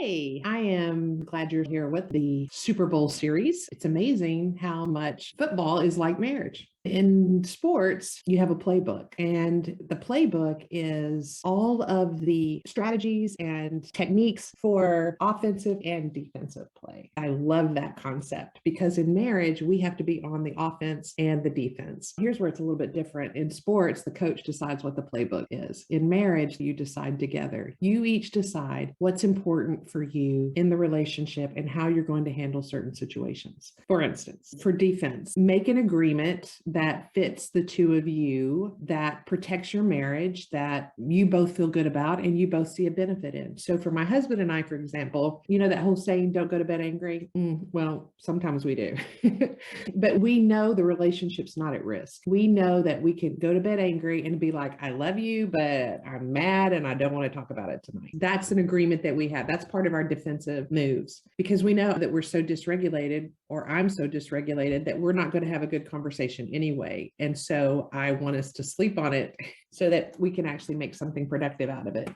Hey, I am glad you're here with the Super Bowl series. It's amazing how much football is like marriage. In sports, you have a playbook, and the playbook is all of the strategies and techniques for offensive and defensive play. I love that concept because in marriage, we have to be on the offense and the defense. Here's where it's a little bit different. In sports, the coach decides what the playbook is. In marriage, you decide together. You each decide what's important for you in the relationship and how you're going to handle certain situations. For instance, for defense, make an agreement that fits the two of you, that protects your marriage, that you both feel good about and you both see a benefit in. So for my husband and I, for example, you know that whole saying, don't go to bed angry? Well, sometimes we do. But we know the relationship's not at risk. We know that we can go to bed angry and be like, I love you, but I'm mad and I don't want to talk about it tonight. That's an agreement that we have. That's part of our defensive moves because we know that we're so dysregulated, or I'm so dysregulated, that we're not going to have a good conversation anyway. And so I want us to sleep on it so that we can actually make something productive out of it.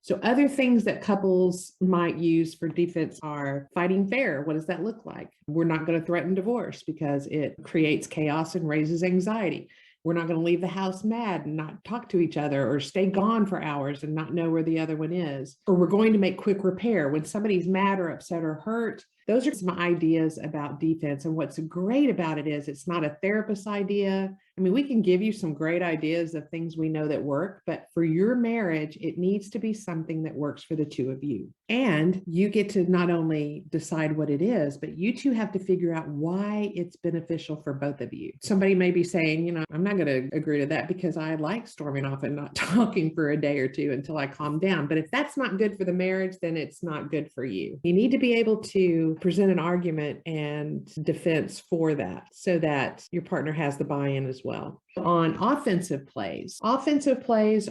So other things that couples might use for defense are fighting fair. What does that look like? We're not going to threaten divorce because it creates chaos and raises anxiety. We're not going to leave the house mad and not talk to each other, or stay gone for hours and not know where the other one is. Or we're going to make quick repair when somebody's mad or upset or hurt. Those are some ideas about defense. And what's great about it is it's not a therapist idea. I mean, we can give you some great ideas of things we know that work, but for your marriage, it needs to be something that works for the two of you. And you get to not only decide what it is, but you two have to figure out why it's beneficial for both of you. Somebody may be saying, I'm not going to agree to that because I like storming off and not talking for a day or two until I calm down. But if that's not good for the marriage, then it's not good for you. You need to be able to present an argument and defense for that so that your partner has the buy-in as well. On offensive plays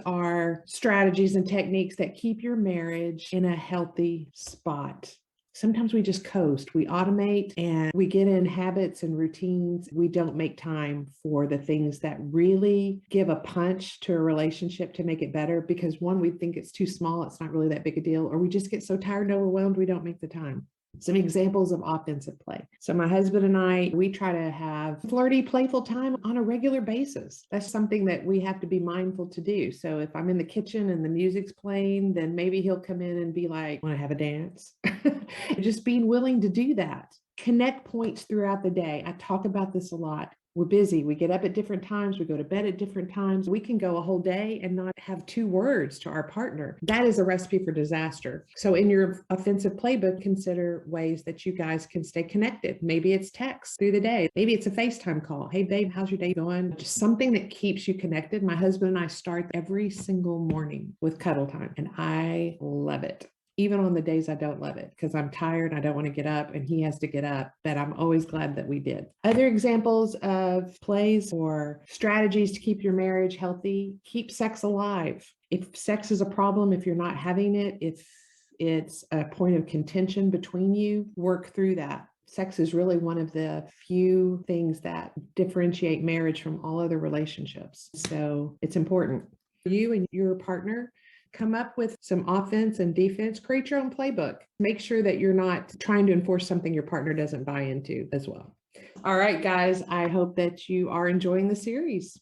are strategies and techniques that keep your marriage in a healthy spot. Sometimes we just coast, we automate, and we get in habits and routines. We don't make time for the things that really give a punch to a relationship to make it better because one, we think it's too small, it's not really that big a deal, or we just get so tired and overwhelmed, we don't make the time. Some examples of offensive play. So my husband and I, we try to have flirty, playful time on a regular basis. That's something that we have to be mindful to do. So if I'm in the kitchen and the music's playing, then maybe he'll come in and be like, want to have a dance? Just being willing to do that. Connect points throughout the day. I talk about this a lot. We're busy. We get up at different times. We go to bed at different times. We can go a whole day and not have 2 words to our partner. That is a recipe for disaster. So in your offensive playbook, consider ways that you guys can stay connected. Maybe it's text through the day. Maybe it's a FaceTime call. Hey, babe, how's your day going? Just something that keeps you connected. My husband and I start every single morning with cuddle time, and I love it. Even on the days I don't love it because I'm tired, I don't want to get up, and he has to get up, but I'm always glad that we did. Other examples of plays or strategies to keep your marriage healthy: keep sex alive. If sex is a problem, if you're not having it, if it's a point of contention between you, work through that. Sex is really one of the few things that differentiate marriage from all other relationships. So it's important. You and your partner come up with some offense and defense, create your own playbook. Make sure that you're not trying to enforce something your partner doesn't buy into as well. All right, guys, I hope that you are enjoying the series.